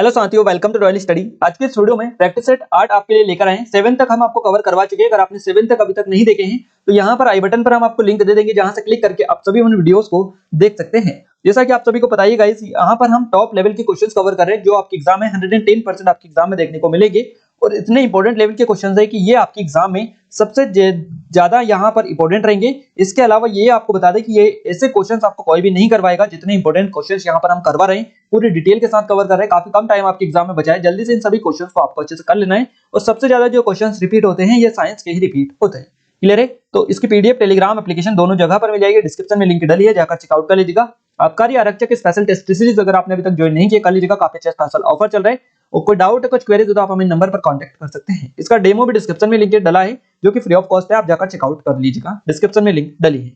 Hello साथियों, welcome to royal study. आज के इस वीडियो में प्रैक्टिस सेट 8 आपके लिए लेकर आए हैं। 7 तक हम आपको कवर करवा चुके हैं। अगर आपने 7 तक अभी तक नहीं देखे हैं तो यहाँ पर आई बटन पर हम आपको लिंक दे देंगे, जहां से क्लिक करके आप सभी उन वीडियोस को देख सकते हैं। जैसा कि आप सभी को पता ही गाइस, यहाँ पर हम टॉप लेवल के क्वेश्चंस कवर कर रहे हैं जो आपके एग्जाम में 110% आपके एग्जाम में देखने को मिलेंगे। और इतने इंपॉर्टेंट लेवल के क्वेश्चंस है कि ये आपके एग्जाम में सबसे ज्यादा यहाँ पर इंपॉर्टेंट रहेंगे। इसके अलावा ये आपको बता दें कि ये ऐसे क्वेश्चंस आपको कोई भी नहीं करवाएगा जितने इंपॉर्टेंट क्वेश्चंस यहाँ पर हम करवा रहे हैं, पूरी डिटेल के साथ कवर कर रहे हैं। काफी कम टाइम आपके एग्जाम में बचा है, जल्दी से इन सभी क्वेश्चंस को आपको अच्छे से कर लेना है। और सबसे ज्यादा जो क्वेश्चंस रिपीट होते हैं ये साइंस के ही रिपीट होते हैं। क्लियर है? तो इसकी पीडीएफ, टेलीग्राम एप्लीकेशन दोनों जगह पर मिल जाएगी। डिस्क्रिप्शन में लिंक डली है, जाकर चेकआउट कर लीजिएगा। आबकारी आरक्षक स्पेशल टेस्ट सीरीज अगर आपने अभी तक ज्वाइन नहीं किया कर लीजिएगा, काफी अच्छा स्पेशल ऑफर चल रहा है। और कोई डाउट है, कुछ क्वेरीज हो तो आप हमें नंबर पर कांटेक्ट कर सकते हैं। इसका डेमो भी डिस्क्रिप्शन में लिंक डला है, जो कि फ्री ऑफ कॉस्ट है, आप जाकर चेकआउट कर लीजिएगा। डिस्क्रिप्शन में लिंक डली है।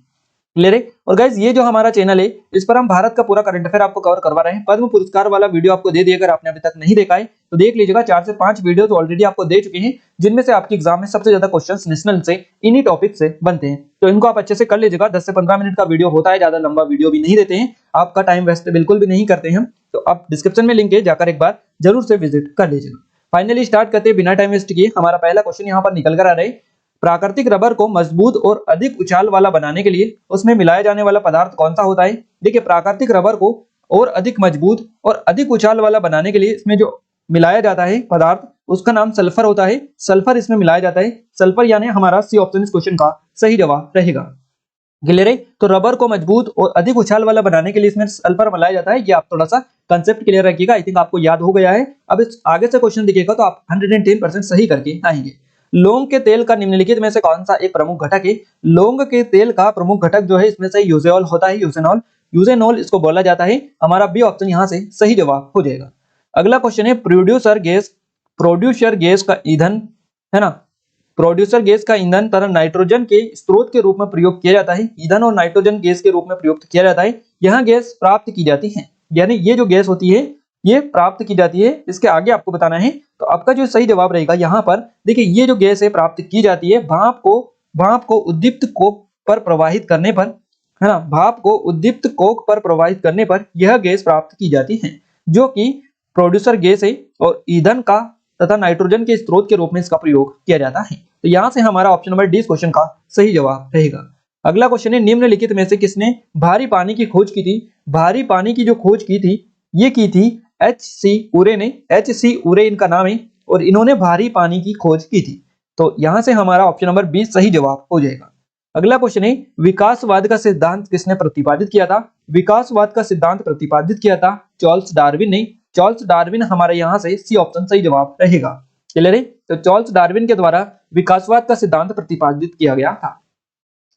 क्लियर है? और गाइस, ये जो हमारा चैनल है इस पर हम भारत का पूरा करंट अफेयर आपको कवर करवा रहे हैं। पद्म पुरस्कार वाला वीडियो आपको दे दिया, अगर आपने अभी तक नहीं देखा है तो देख लीजिएगा। 4 से 5 वीडियो तो ऑलरेडी आपको दे चुके हैं, जिनमें से आपके एग्जाम में सबसे ज्यादा क्वेश्चंस नेशनल से इन्हीं टॉपिक से बनते हैं। तो इनको आप अच्छे से कर लीजिएगा। 10 से 15 मिनट का वीडियो होता है, ज्यादा लंबा वीडियो भी नहीं देते हैं, आपका टाइम वेस्ट बिल्कुल भी नहीं करते हैं। तो आप डिस्क्रिप्शन में लिंक है, जाकर एक बार जरूर से विजिट कर लीजिएगा। फाइनली स्टार्ट करते हैं बिना टाइम वेस्ट किए। हमारा पहला क्वेश्चन यहाँ पर निकल कर आ रहा है। प्राकृतिक रबर को मजबूत और अधिक उछाल वाला बनाने के लिए उसमें मिलाया जाने वाला पदार्थ कौन सा होता है? देखिए, प्राकृतिक रबर को और अधिक मजबूत और अधिक उछाल वाला बनाने के लिए इसमें जो मिलाया जाता है पदार्थ, उसका नाम सल्फर होता है। सल्फर इसमें मिलाया जाता है। सल्फर यानी हमारा सी ऑप्शन इस क्वेश्चन का सही जवाब रहेगा। क्लियर है? तो रबर को मजबूत और अधिक उछाल वाला बनाने के लिए इसमें सल्फर मिलाया जाता है। ये आप थोड़ा सा कंसेप्ट क्लियर रखिएगा। आई थिंक आपको याद हो गया है। अब इस आगे से क्वेश्चन देखिएगा तो आप 110% सही करके आएंगे। लौंग के तेल का निम्नलिखित में से कौन सा एक प्रमुख घटक है? लौंग के तेल का प्रमुख घटक जो है इसमें से यूजेनॉल होता है। यूजेनॉल, यूजेनॉल इसको बोला जाता है। हमारा बी ऑप्शन यहाँ से सही जवाब हो जाएगा। अगला क्वेश्चन है, प्रोड्यूसर गैस का ईंधन है ना, प्रोड्यूसर गैस का ईंधन तरह नाइट्रोजन के स्रोत के रूप में प्रयोग किया जाता है। ईंधन और नाइट्रोजन गैस के रूप में प्रयुक्त किया जाता है। यहाँ गैस प्राप्त की जाती है, यानी ये जो गैस होती है ये प्राप्त की जाती है। इसके आगे आपको बताना है। तो आपका जो सही जवाब रहेगा यहाँ पर, देखिए ये जो गैस है प्राप्त की जाती है भाप को उद्दीप्त कोक पर प्रवाहित करने पर, है ना, भाप को उद्दीप्त कोक पर प्रवाहित करने पर यह गैस प्राप्त की जाती है, जो कि प्रोड्यूसर गैस है और ईंधन का तथा नाइट्रोजन के स्रोत के रूप में इसका प्रयोग किया जाता है। तो यहाँ से हमारा ऑप्शन नंबर डी क्वेश्चन का सही जवाब रहेगा। अगला क्वेश्चन है, निम्नलिखित में से किसने भारी पानी की खोज की थी? भारी पानी की जो खोज की थी ये की थी H.C. उरे ने। H.C. उरे इनका नाम है और इन्होंने भारी पानी की खोज की थी। तो यहां से हमारा ऑप्शन नंबर 20 सही जवाब हो जाएगा। अगला क्वेश्चन है, विकासवाद का सिद्धांत किसने प्रतिपादित किया था? विकासवाद का सिद्धांत प्रतिपादित किया था चार्ल्स डार्विन ने। चार्ल्स डार्विन हमारे यहाँ से सी ऑप्शन सही जवाब रहेगा। क्लियर है? तो चार्ल्स डार्विन के द्वारा विकासवाद का सिद्धांत प्रतिपादित किया गया था।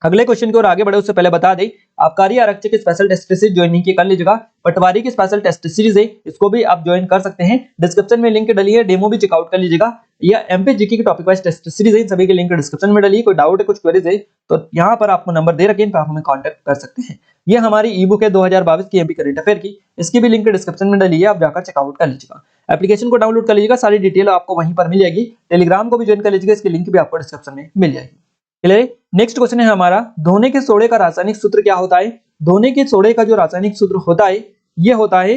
अगले क्वेश्चन की ओर आगे बढ़े उससे पहले बता दें, आबकारी आरक्षक की स्पेशल टेस्ट सीरीज ज्वाइन नहीं की कर लीजिएगा। पटवारी की स्पेशल टेस्ट सीरीज है, इसको भी आप ज्वाइन कर सकते हैं। डिस्क्रिप्शन में लिंक डली है, डेमो भी चेकआउट कर लीजिएगा। या एमपी जीके की टॉपिक वाइज टेस्ट सीरीज है, सभी के लिंक डिस्क्रिप्शन में डली है। कोई डाउट है, कुछ क्वेरीज है तो यहाँ पर आपको नंबर दे रखे हैं, आप हमें कॉन्टेक्ट कर सकते हैं। ये हमारी ई बुक है 2022 की एमपी करंट अफेयर की, इसकी भी लिंक डिस्क्रिप्शन में डली है, आप जाकर चेकआउट कर लीजिएगा। एप्लीकेशन को डाउनलोड कर लीजिएगा, सारी डिटेल आपको वहीं पर मिल जाएगी। टेलीग्राम को भी ज्वाइन कर लीजिएगा, इसकी लिंक भी आपको डिस्क्रिप्शन में मिल जाएगी। क्लियर? नेक्स्ट क्वेश्चन है हमारा, धोने के सोडे का रासायनिक सूत्र क्या होता है? धोने के सोडे का जो रासायनिक सूत्र होता है ये होता है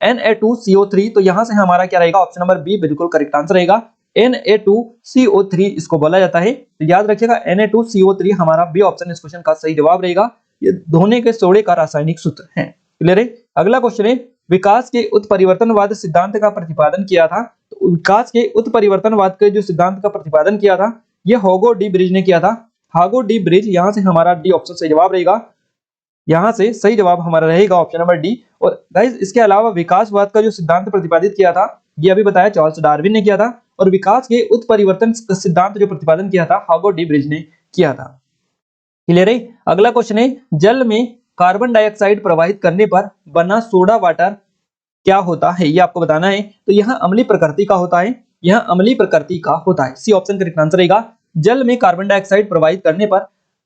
Na2CO3। तो यहां से हमारा क्या रहेगा? ऑप्शन नंबर बी बिल्कुल करेक्ट आंसर रहेगा। Na2CO3 इसको बोला जाता है। तो याद रखिएगा, Na2CO3 हमारा बी ऑप्शन इस क्वेश्चन का सही जवाब रहेगा। ये धोने के सोडे का रासायनिक सूत्र है। क्लियर है? अगला क्वेश्चन है, विकास के उत्परिवर्तनवाद सिद्धांत का प्रतिपादन किया था। तो विकास के उत्परिवर्तनवाद के जो सिद्धांत का प्रतिपादन किया था ये हागो डी ब्रिज ने किया था। हागो डी ब्रिज, यहां से हमारा डी ऑप्शन सही जवाब रहेगा। यहां से सही जवाब हमारा रहेगा ऑप्शन नंबर डी। और गाइस, इसके अलावा विकासवाद का जो सिद्धांत प्रतिपादित किया था ये अभी बताया चार्ल्स डार्विन ने किया था। और विकास के उत्परिवर्तन सिद्धांत जो प्रतिपादन किया था हागो डी ब्रिज ने किया था। क्लियर है? अगला क्वेश्चन है, जल में कार्बन डाइऑक्साइड प्रवाहित करने पर बना सोडा वाटर क्या होता है? ये आपको बताना है। तो यह अम्लीय प्रकृति का होता है। यह अम्लीय प्रकृति का होता है। सी ऑप्शन करेक्ट आंसर रहेगा। जल में कार्बन डाइऑक्साइड प्रवाहित करने पर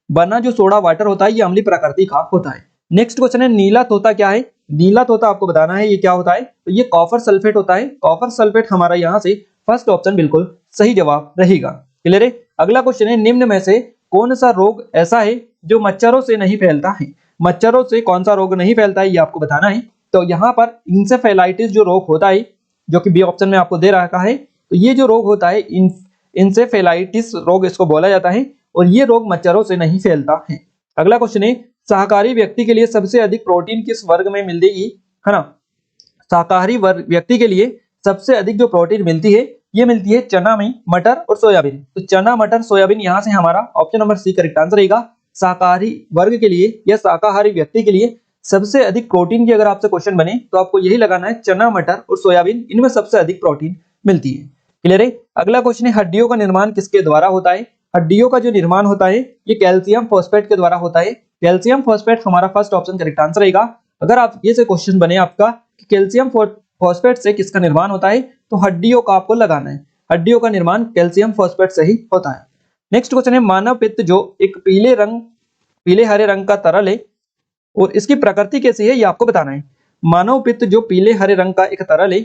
बना जो सोडा वाटर होता है ये अम्लीय प्रकृति का होता है। नेक्स्ट क्वेश्चन है, नीला तोता क्या है? नीला तोता आपको बताना है ये क्या होता है। तो ये कॉपर सल्फेट होता है। कॉपर सल्फेट हमारा यहाँ से फर्स्ट ऑप्शन बिल्कुल सही जवाब रहेगा। क्लियर है? अगला क्वेश्चन है, निम्न में से कौन सा रोग ऐसा है जो मच्छरों से नहीं फैलता है? मच्छरों से कौन सा रोग नहीं फैलता है ये आपको बताना है। तो यहाँ पर इंसेफेलाइटिस जो रोग होता है, जो कि बी ऑप्शन में आपको दे रखा है, तो ये जो रोग होता है इंसेफेलाइटिस रोग इसको बोला जाता है, और ये रोग मच्छरों से नहीं फैलता है। अगला क्वेश्चन है, शाकाहारी व्यक्ति के लिए सबसे अधिक प्रोटीन किस वर्ग में मिलेगी, है ना। शाकाहारी व्यक्ति के लिए सबसे अधिक जो प्रोटीन मिलती है, ये मिलती है चना में, मटर और सोयाबीन। तो चना, मटर, सोयाबीन, यहाँ से हमारा option number C correct answer रहेगा। शाकाहारी वर्ग के लिए या शाकाहारी व्यक्ति के लिए सबसे अधिक प्रोटीन की अगर आपसे क्वेश्चन बने तो आपको यही लगाना है, चना, मटर और सोयाबीन, इनमें सबसे अधिक प्रोटीन मिलती है। क्लियर है। अगला क्वेश्चन है, हड्डियों का निर्माण किसके द्वारा होता है। हड्डियों का जो निर्माण होता है ये कैल्शियम फॉस्फेट के द्वारा होता है। कैल्शियम फॉस्फेट हमारा फर्स्ट ऑप्शन करेक्ट आंसर रहेगा। अगर आप ये से क्वेश्चन बने आपका कि कैल्शियम फॉस्फेट से किसका निर्माण होता है, तो हड्डियों का आपको लगाना है। हड्डियों का निर्माण कैल्शियम फॉस्फेट से ही होता है। नेक्स्ट क्वेश्चन है, मानव पित्त जो एक पीले हरे रंग का तरल है और इसकी प्रकृति कैसी है, ये आपको बताना है। मानव पित्त जो पीले हरे रंग का एक तरल है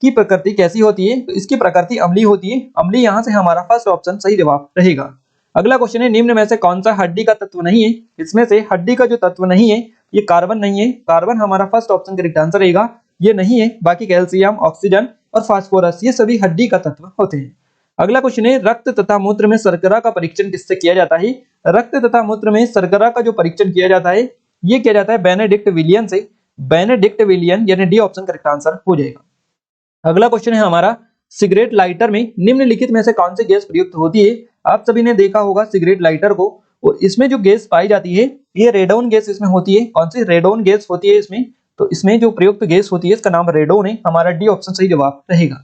की प्रकृति कैसी होती है, तो इसकी प्रकृति अम्लीय होती है। अम्लीय, यहाँ से हमारा फर्स्ट ऑप्शन सही जवाब रहेगा। अगला क्वेश्चन है, निम्न में से कौन सा हड्डी का तत्व नहीं है। इसमें से हड्डी का जो तत्व नहीं है ये कार्बन नहीं है। कार्बन हमारा फर्स्ट ऑप्शन करेक्ट आंसर रहेगा, ये नहीं है। बाकी कैल्शियम, ऑक्सीजन और फास्फोरस ये सभी हड्डी का तत्व होते हैं। अगला क्वेश्चन है, रक्त तथा मूत्र में शर्करा का परीक्षण किससे किया जाता है। रक्त तथा मूत्र में शर्करा का जो परीक्षण किया जाता है ये किया जाता है बेनेडिक्ट विलियन से। बेनेडिक्ट विलियन, यानी डी ऑप्शन करेक्ट आंसर हो जाएगा। अगला क्वेश्चन है हमारा, सिगरेट लाइटर में निम्नलिखित में से कौन सी गैस प्रयुक्त होती है। आप सभी ने देखा होगा सिगरेट लाइटर को, और इसमें जो गैस पाई जाती है ये रेडोन गैस इसमें होती है। कौन सी, रेडोन गैस होती है इसमें। तो इसमें जो प्रयुक्त गैस होती है इसका नाम रेडोन है। हमारा डी ऑप्शन सही जवाब रहेगा।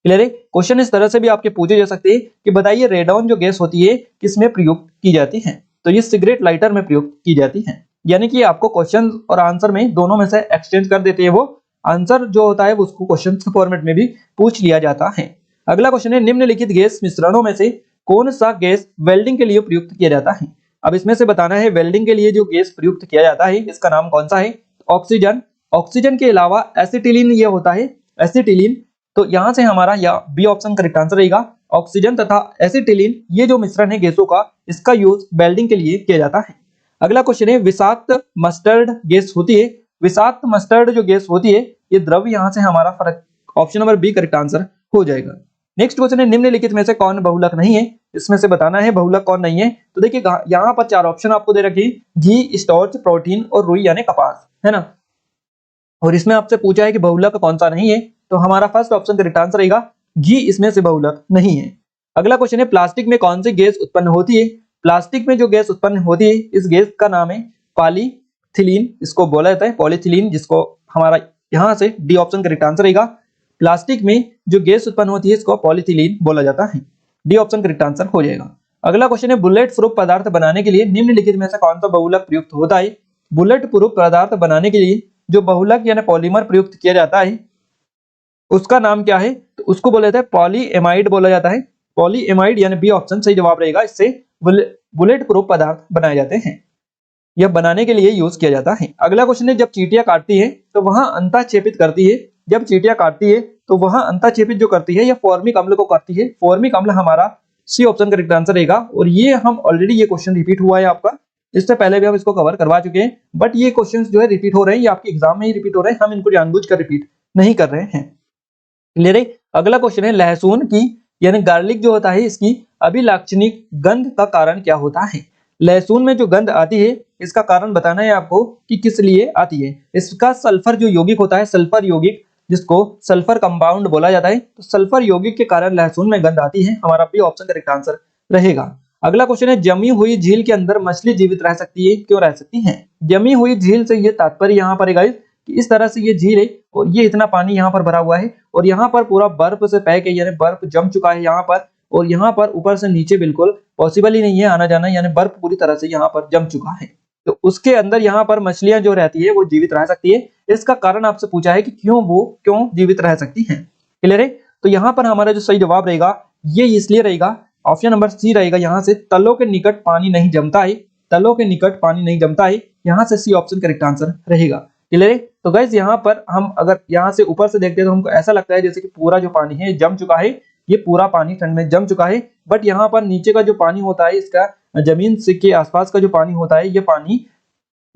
क्लियर है। क्वेश्चन इस तरह से भी आपके पूछे जा सकते हैं कि बताइए रेडोन जो गैस होती है किसमें प्रयुक्त की जाती है, तो ये सिगरेट लाइटर में प्रयुक्त की जाती है। यानी कि आपको क्वेश्चन और आंसर में दोनों में से एक्सचेंज कर देते हैं, वो आंसर जो होता है उसको क्वेश्चन के फॉर्मेट में भी पूछ लिया जाता है। अगला क्वेश्चन है, निम्नलिखित गैस मिश्रणों में से कौन सा गैस वेल्डिंग के लिए प्रयुक्त किया जाता है। अब इसमें से बताना है वेल्डिंग के लिए जो गैस प्रयुक्त किया जाता है इसका नाम कौन सा है। ऑक्सीजन। ऑक्सीजन के अलावा एसिटिलीन ये होता है, एसिटिलीन। तो यहाँ से हमारा या बी ऑप्शन करेक्ट आंसर रहेगा। ऑक्सीजन तथा एसिटिलीन ये जो मिश्रण है गैसों का, इसका यूज वेल्डिंग के लिए किया जाता है। अगला क्वेश्चन है, विषाक्त मस्टर्ड गैस होती है। विषाक्त मस्टर्ड जो गैस होती है ये द्रव, यहाँ से हमारा फर्क option number B correct answer हो जाएगा। नेक्स्ट क्वेश्चन है, निम्नलिखित में से कौन बहुलक नहीं है। इसमें से बताना है बहुलक कौन नहीं है। तो देखिए यहाँ पर चार ऑप्शन आपको दे रखे, घी, स्टार्च, प्रोटीन और रुई यानी कपास, है ना। और इसमें आपसे पूछा है कि बहुलक कौन सा नहीं है, तो हमारा फर्स्ट ऑप्शन करेक्ट आंसर रहेगा घी, इसमें से बहुलक नहीं है। अगला क्वेश्चन है, प्लास्टिक में कौन सी गैस उत्पन्न होती है। प्लास्टिक में जो गैस उत्पन्न होती है इस गैस का नाम है पॉलीथिलीन, इसको बोला जाता है पॉलीथिलीन, जिसको हमारा यहाँ से डी ऑप्शन करेक्ट आंसर रहेगा। प्लास्टिक में जो गैस उत्पन्न होती है इसको पॉलीथिलीन बोला जाता है। डी ऑप्शन करेक्ट आंसर हो जाएगा। अगला क्वेश्चन है, बुलेट प्रूफ पदार्थ बनाने के लिए निम्नलिखित में से कौन सा बहुलक प्रयुक्त होता है। बुलेट प्रूफ पदार्थ बनाने के लिए जो बहुलक यानी पॉलीमर प्रयुक्त किया जाता है उसका नाम क्या है, तो उसको बोला जाता है पॉलीएमाइड बोला जाता है। पॉलीएमाइड यानी बी ऑप्शन सही जवाब रहेगा। इससे बुलेट प्रूफ पदार्थ बनाए जाते हैं, यह बनाने के लिए यूज किया जाता है। अगला क्वेश्चन है, जब चींटियां काटती है तो वहां अंतःक्षेपित करती है। जब चींटियां काटती है तो वहां अंतःक्षेपित जो करती है यह फॉर्मिक अम्ल को करती है। फॉर्मिक अम्ल हमारा सी ऑप्शन करेक्ट आंसर रहेगा। और ये हम ऑलरेडी ये क्वेश्चन रिपीट हुआ है आपका, इससे पहले भी हम इसको कवर करवा चुके हैं, बट ये क्वेश्चन जो है रिपीट हो रहे हैं, ये आपके एग्जाम में ही रिपीट हो रहे हैं, हम इनको जानबूझकर रिपीट नहीं कर रहे हैं। क्लियर है। अगला क्वेश्चन है, लहसुन की यानी गार्लिक जो होता है इसकी अभिलाक्षणिक गंध का कारण क्या होता है। लहसुन में जो गंध आती है इसका कारण बताना है आपको कि किस लिए आती है। इसका सल्फर जो यौगिक होता है, सल्फर यौगिक, जिसको सल्फर कंपाउंड बोला जाता है, तो सल्फर यौगिक के कारण लहसुन में गंध आती है। हमारा बी ऑप्शन करेक्ट आंसर रहेगा। अगला क्वेश्चन है, जमी हुई झील के अंदर मछली जीवित रह सकती है, क्यों रह सकती है। जमी हुई झील से ये तात्पर्य यहाँ पर है कि इस तरह से ये झील है और ये इतना पानी यहाँ पर भरा हुआ है और यहाँ पर पूरा बर्फ से पैक है, यानी बर्फ जम चुका है यहाँ पर, और यहाँ पर ऊपर से नीचे बिल्कुल पॉसिबल ही नहीं है आना जाना, यानी बर्फ पूरी तरह से यहाँ पर जम चुका है। तो उसके अंदर यहाँ पर मछलियां जो रहती है वो जीवित रह सकती है। इसका कारण आपसे पूछा है कि क्यों जीवित रह सकती है। क्लियर है। तो यहाँ पर हमारा जो सही जवाब रहेगा ये इसलिए रहेगा, ऑप्शन नंबर सी रहेगा। यहाँ से तलों के निकट पानी नहीं जमता है, तलों के निकट पानी नहीं जमता है, यहाँ से सी ऑप्शन करेक्ट आंसर रहेगा। क्लियर है। तो गाइस यहाँ पर हम अगर यहाँ से ऊपर से देखते हैं तो हमको ऐसा लगता है जैसे कि पूरा जो पानी है जम चुका है, ये पूरा पानी ठंड में जम चुका है, बट यहाँ पर नीचे का जो पानी होता है इसका जमीन से के आसपास का जो पानी होता है ये पानी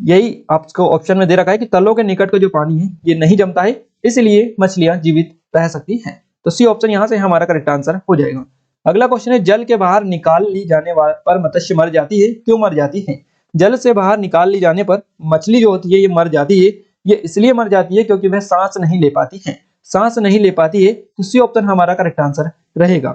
यही आपको ऑप्शन में दे रखा है कि तलों के निकट का जो पानी है ये नहीं जमता है, इसलिए मछलियां जीवित रह सकती हैं। तो सी ऑप्शन यहाँ से हमारा करेक्ट आंसर हो जाएगा। अगला क्वेश्चन है, जल के बाहर निकाल ली जाने पर मत्स्य मर जाती है, क्यों मर जाती है? जल से बाहर निकाल ली जाने पर मछली जो होती है ये मर जाती है। ये इसलिए मर जाती है क्योंकि वह सांस नहीं ले पाती है। सांस नहीं ले पाती है, तो सी ऑप्शन हमारा करेक्ट आंसर रहेगा।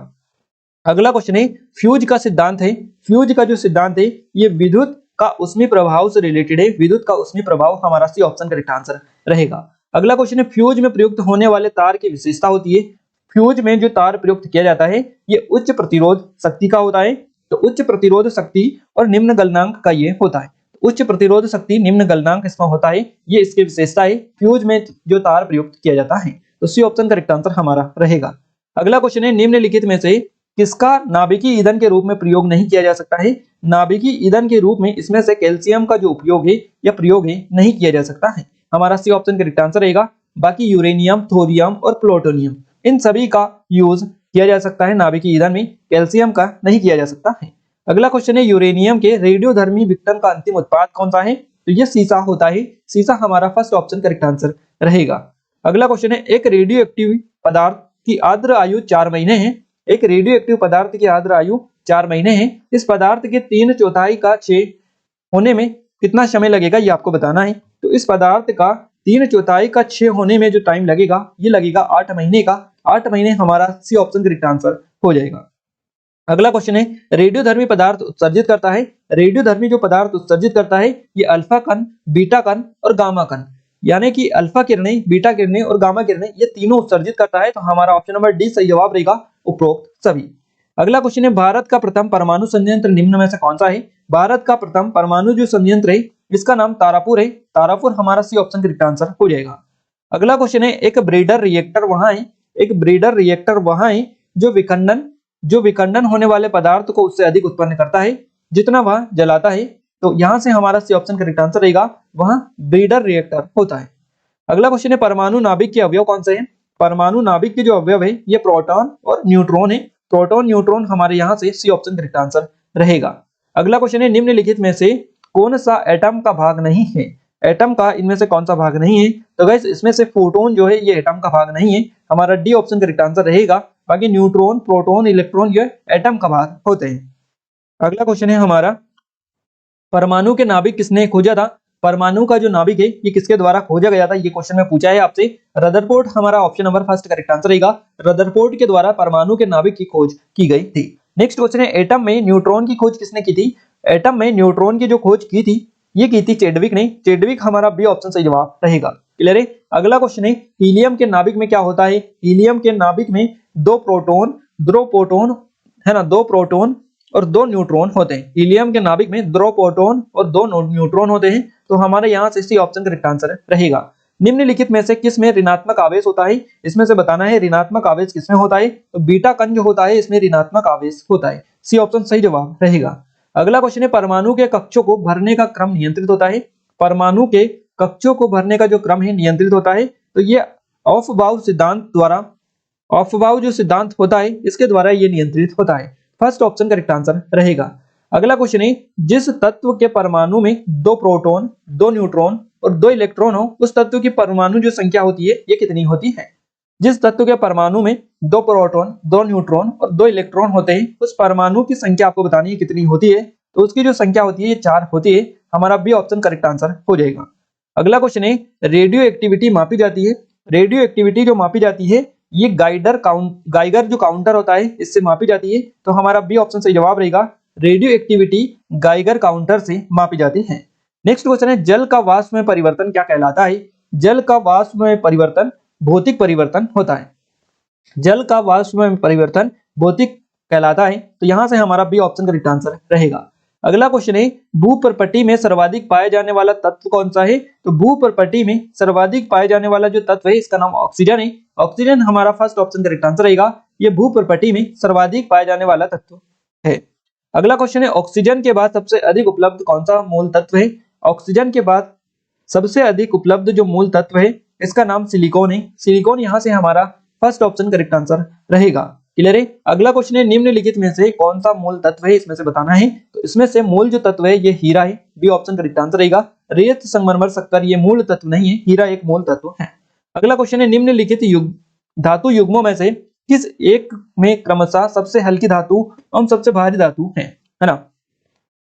अगला क्वेश्चन है, फ्यूज का सिद्धांत है। फ्यूज का जो सिद्धांत है ये विद्युत का ऊष्मीय प्रभाव से रिलेटेड है। विद्युत का ऊष्मीय प्रभाव हमारा सी ऑप्शन करेक्ट आंसर रहेगा। अगला क्वेश्चन है, फ्यूज में प्रयुक्त होने वाले तार की विशेषता होती है। फ्यूज में जो तार प्रयुक्त किया जाता है ये उच्च प्रतिरोध शक्ति का होता है। तो उच्च प्रतिरोध शक्ति और निम्न गलनांक का ये होता है। उच्च प्रतिरोध शक्ति निम्न गलनांक इसमें होता है, ये इसकी विशेषता है फ्यूज में जो तार प्रयुक्त किया जाता है। तो सी ऑप्शन करेक्ट आंसर हमारा रहेगा। अगला क्वेश्चन है, निम्नलिखित में से किसका नाभिकीय ईंधन के रूप में प्रयोग नहीं किया जा सकता है? नाभिकीय ईंधन के रूप में इसमें से कैल्शियम का जो उपयोग है या प्रयोग है नहीं किया जा सकता है। हमारा सी ऑप्शन करेक्ट आंसर रहेगा। बाकी यूरेनियम, थोरियम और प्लूटोनियम इन सभी का यूज किया जा सकता है नाभिकीय ईंधन में, कैल्शियम का नहीं किया जा सकता है। अगला क्वेश्चन है, यूरेनियम के रेडियोधर्मी विघटन का अंतिम उत्पाद कौन सा है? तो ये सीसा होता है। सीसा हमारा फर्स्ट ऑप्शन करेक्ट आंसर रहेगा। अगला क्वेश्चन है, एक रेडियो एक्टिव पदार्थ की आर्द्र आयु 4 महीने है। एक रेडियो एक्टिव पदार्थ की आर्द्र आयु 4 महीने है। इस पदार्थ के 3/4 का क्षय होने में कितना समय लगेगा ये आपको बताना है। तो इस पदार्थ का 3/4 का क्षय होने में जो टाइम लगेगा ये लगेगा 8 महीने का। 8 महीने हमारा सी ऑप्शन करेक्ट आंसर हो जाएगा। अगला क्वेश्चन है, रेडियोधर्मी पदार्थ उत्सर्जित करता है। रेडियोधर्मी जो पदार्थ उत्सर्जित करता है ये अल्फा कण, बीटा कण और गामा कण, यानी कि अल्फा किरणें, बीटा किरणें और गामा किरणें ये तीनों उत्सर्जित करता है। तो हमारा ऑप्शन नंबर डी सही जवाब रहेगा, उपरोक्त सभी। अगला क्वेश्चन है, भारत का प्रथम परमाणु संयंत्र निम्न में से कौन सा है? भारत का प्रथम परमाणु जो संयंत्र है इसका नाम तारापुर है। तारापुर हमारा सी ऑप्शन करेक्ट आंसर हो जाएगा। अगला क्वेश्चन है, एक ब्रीडर रिएक्टर वहां है। एक ब्रीडर रिएक्टर वहां है जो विखंडन होने वाले पदार्थ को उससे अधिक उत्पन्न करता है जितना वह जलाता है। तो यहां से हमारा सी ऑप्शन करेक्ट आंसर रहेगा, वहां ब्रीडर रिएक्टर होता है। अगला क्वेश्चन है, परमाणु नाभिक के अवयव कौन से हैं? परमाणु नाभिक के जो अवयव है ये प्रोटॉन और न्यूट्रॉन है। प्रोटॉन न्यूट्रॉन हमारे यहाँ से सी ऑप्शन करेक्ट आंसर रहेगा। अगला क्वेश्चन है, निम्नलिखित में से कौन सा एटम का भाग नहीं है? एटम का इनमें से कौन सा भाग नहीं है? तो गाइस इसमें से फोटोन जो है ये एटम का भाग नहीं है। हमारा डी ऑप्शन करेक्ट आंसर रहेगा। बाकी न्यूट्रॉन, प्रोटॉन, इलेक्ट्रॉन ये एटम का भाग होते हैं। अगला क्वेश्चन है हमारा, परमाणु के नाभिक किसने खोजा था? परमाणु का जो नाभिक है ये किसके द्वारा खोजा गया था? ये क्वेश्चन में पूछा है आपसे। रदरफोर्ड हमारा option number first correct answer रहेगा। रदरफोर्ड के द्वारा परमाणु के नाभिक की खोज की गई थी। नेक्स्ट क्वेश्चन है, एटम में न्यूट्रॉन की खोज किसने की थी? एटम में न्यूट्रॉन की जो खोज की थी ये की थी चैडविक ने। चैडविक हमारा बी ऑप्शन सही जवाब रहेगा। क्लियर है। अगला क्वेश्चन है, हीलियम के नाभिक में क्या होता है? हीलियम के नाभिक में 2 प्रोटॉन है ना, 2 प्रोटॉन और 2 न्यूट्रॉन होते हैं। हीलियम के नाभिक में 2 प्रोटॉन और 2 न्यूट्रॉन होते हैं। तो हमारे यहाँ से सी ऑप्शन करेक्ट आंसर रहेगा। निम्नलिखित में से किस में ऋणात्मक आवेश होता है? इसमें से बताना है ऋणात्मक आवेश किसमें होता है। तो बीटा कण जो होता है इसमें ऋणात्मक आवेश होता है। सी ऑप्शन सही जवाब रहेगा। अगला क्वेश्चन है, परमाणु के कक्षों को भरने का क्रम नियंत्रित होता है। परमाणु के कक्षों को भरने का जो क्रम है नियंत्रित होता है। तो ये ऑफ-बाउ सिद्धांत द्वारा, ऑफ-बाउ जो सिद्धांत होता है इसके द्वारा ये नियंत्रित होता है। फर्स्ट ऑप्शन करेक्ट आंसर रहेगा। अगला क्वेश्चन है, जिस तत्व के परमाणु में 2 प्रोटॉन, 2 न्यूट्रॉन और 2 इलेक्ट्रॉन हो उस तत्व की परमाणु जो संख्या होती है ये कितनी होती है? जिस तत्व के परमाणु में 2 प्रोटॉन, 2 न्यूट्रॉन और 2 इलेक्ट्रॉन होते हैं उस परमाणु की संख्या आपको बतानी है कितनी होती है। तो उसकी जो संख्या होती है ये 4 होती है। हमारा बी ऑप्शन करेक्ट आंसर हो जाएगा। अगला क्वेश्चन है, रेडियो एक्टिविटी मापी जाती है। रेडियो एक्टिविटी जो मापी जाती है ये गाइगर जो काउंटर होता है इससे मापी जाती है। तो हमारा बी ऑप्शन सही जवाब रहेगा। रेडियो एक्टिविटी गाइगर काउंटर से मापी जाती है। नेक्स्ट क्वेश्चन है, जल का वाष्प में परिवर्तन क्या कहलाता है? जल का वाष्प में परिवर्तन भौतिक परिवर्तन होता है। जल का वाष्प में परिवर्तन भौतिक कहलाता है। तो यहां से हमारा बी ऑप्शन करेक्ट आंसर रहेगा। अगला क्वेश्चन है, भूपर्पटी में सर्वाधिक पाया जाने वाला तत्व कौन सा है? तो भूपर्पटी में सर्वाधिक पाया जाने वाला जो तत्व है इसका नाम ऑक्सीजन है। ऑक्सीजन हमारा फर्स्ट ऑप्शन करेक्ट आंसर रहेगा। ये भूपर्पटी में सर्वाधिक पाया जाने वाला तत्व है। अगला क्वेश्चन है, ऑक्सीजन के बाद सबसे अधिक उपलब्ध कौन सा मूल तत्व है? ऑक्सीजन के बाद सबसे अधिक उपलब्ध जो मूल तत्व है इसका नाम सिलिकॉन है। सिलिकॉन यहाँ से हमारा फर्स्ट ऑप्शन करेक्ट आंसर रहेगा। क्लियर है। अगला क्वेश्चन है, निम्नलिखित में से कौन सा मूल तत्व है इसमें से बताना है। तो इसमें से मूल जो तत्व है ये हीरा है। बी ऑप्शन करेक्ट आंसर रहेगा। रेत, संगमरमर, शक्कर ये मूल तत्व नहीं है, हीरा एक मूल तत्व है। अगला क्वेश्चन है, निम्नलिखित धातु युग्मों में से किस एक में क्रमशः सबसे हल्की धातु एवं सबसे भारी धातु है ना।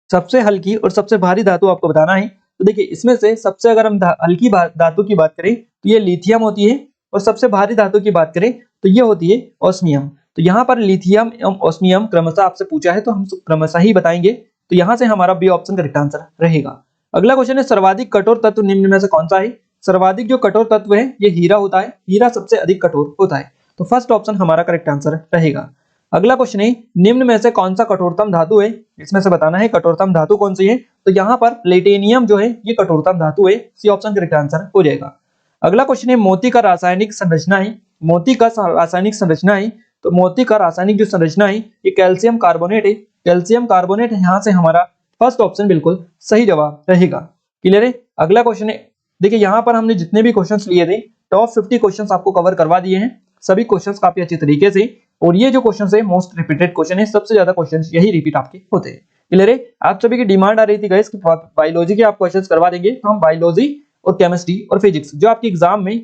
सबसे हल्की और सबसे भारी धातु आपको बताना है। तो देखिए इसमें से सबसे अगर हम हल्की धातु की बात करें तो ये लिथियम होती है, और सबसे भारी धातु की बात करें तो ये होती है ऑस्मियम। तो यहाँ पर लिथियम एवं ऑस्मियम क्रमशः आपसे पूछा है तो हम क्रमशः ही बताएंगे। तो यहाँ से हमारा बी ऑप्शन करेक्ट आंसर रहेगा। अगला क्वेश्चन है, सर्वाधिक कठोर तत्व निम्न में से कौन सा है। सर्वाधिक जो कठोर तत्व है ये हीरा होता है, हीरा सबसे अधिक कठोर होता है। तो फर्स्ट ऑप्शन हमारा करेक्ट आंसर रहेगा। अगला क्वेश्चन है, निम्न में से कौन सा कठोरतम धातु है। इसमें से बताना है कठोरतम धातु कौन सी है। तो यहाँ पर प्लेटिनियम जो है ये कठोरतम धातु है, सी ऑप्शन करेक्ट आंसर हो जाएगा। अगला क्वेश्चन है, मोती का रासायनिक संरचना है। मोती का रासायनिक संरचना है, तो मोती का रासायनिक जो संरचना है ये कैल्शियम कार्बोनेट है। कैल्शियम कार्बोनेट यहाँ से हमारा फर्स्ट ऑप्शन बिल्कुल सही जवाब रहेगा। क्लियर है। अगला क्वेश्चन है, देखिए यहाँ पर हमने जितने भी क्वेश्चंस लिए थे टॉप 50 क्वेश्चंस आपको कवर करवा दिए हैं, सभी क्वेश्चंस काफी अच्छे तरीके से। और ये जो क्वेश्चंस है मोस्ट रिपीटेड क्वेश्चन है, सबसे ज्यादा क्वेश्चंस यही रिपीट आपके होते हैं। क्लियर है। आप सभी की डिमांड आ रही थी गाइस कि बायोलॉजी के आप क्वेश्चंस करवा देंगे, तो हम बायोलॉजी और केमिस्ट्री और फिजिक्स जो आपके एग्जाम में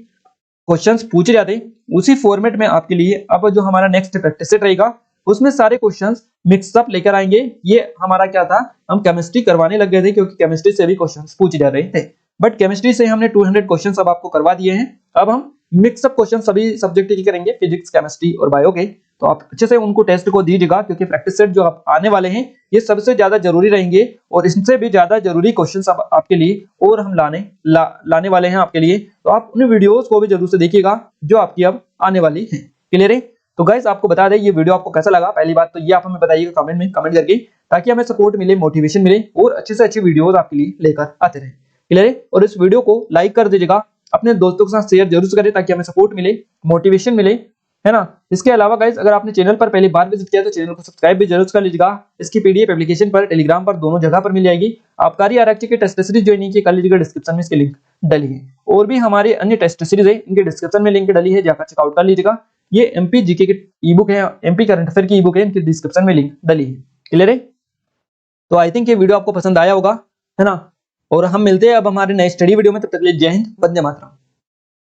क्वेश्चंस पूछे जाते हैं उसी फॉर्मेट में आपके लिए अब जो हमारा नेक्स्ट प्रैक्टिस सेट रहेगा उसमें सारे क्वेश्चंस मिक्सअप लेकर आएंगे। ये हमारा क्या था, हम केमिस्ट्री करवाने लग गए थे क्योंकि केमिस्ट्री से भी क्वेश्चंस पूछे जा रहे थे, बट केमिस्ट्री से हमने 200 क्वेश्चंस अब आपको करवा दिए हैं। अब हम मिक्सअप क्वेश्चन सभी सब्जेक्ट की करेंगे, फिजिक्स, केमिस्ट्री और बायो के। तो आप अच्छे से उनको टेस्ट को दीजिएगा क्योंकि प्रैक्टिस सेट जो आप आने वाले हैं ये सबसे ज्यादा जरूरी रहेंगे, और इससे भी ज्यादा जरूरी क्वेश्चंस आपके लिए और हम लाने वाले हैं आपके लिए। तो आप उन वीडियोस को भी जरूर से देखिएगा जो आपकी अब आने वाली है। क्लियर है। तो गाइस आपको बता दें ये वीडियो आपको कैसा लगा, पहली बात तो ये आप हमें बताइएगा कमेंट में, कमेंट करके, ताकि हमें सपोर्ट मिले, मोटिवेशन मिले और अच्छे से अच्छी वीडियोस आपके लिए लेकर आते रहे। क्लियर है। और इस वीडियो को लाइक कर दीजिएगा, अपने दोस्तों के साथ शेयर जरूर करें ताकि हमें सपोर्ट मिले, मोटिवेशन मिले, है ना। इसके अलावा गाइस अगर आपने चैनल पर पहली बार विजिट किया तो चैनल को सब्सक्राइब भी जरूर कर लीजिएगा। इसकी पीडीएफ एप्लीकेशन पर, टेलीग्राम पर, दोनों जगह पर मिल जाएगी। आबकारी आरक्षी की टेस्ट सीरीज ज्वाइन की कर लीजिएगा, डिस्क्रिप्शन में इसकी लिंक डली है। और भी हमारे अन्य टेस्ट सीरीज है इनके डिस्क्रिप्शन में लिंक डली है, जाकर चेकआउट कर लीजिएगा। ये एमपी जीके की ई बुक है, एमपी करंट अफेयर की ई बुक है, इनके डिस्क्रिप्शन में लिंक डली है। क्लियर है। तो आई थिंक ये वीडियो आपको पसंद आया होगा, है ना। और हम मिलते हैं अब हमारे नए स्टडी वीडियो में, तब तक के लिए जय हिंद, वंदे मातरम।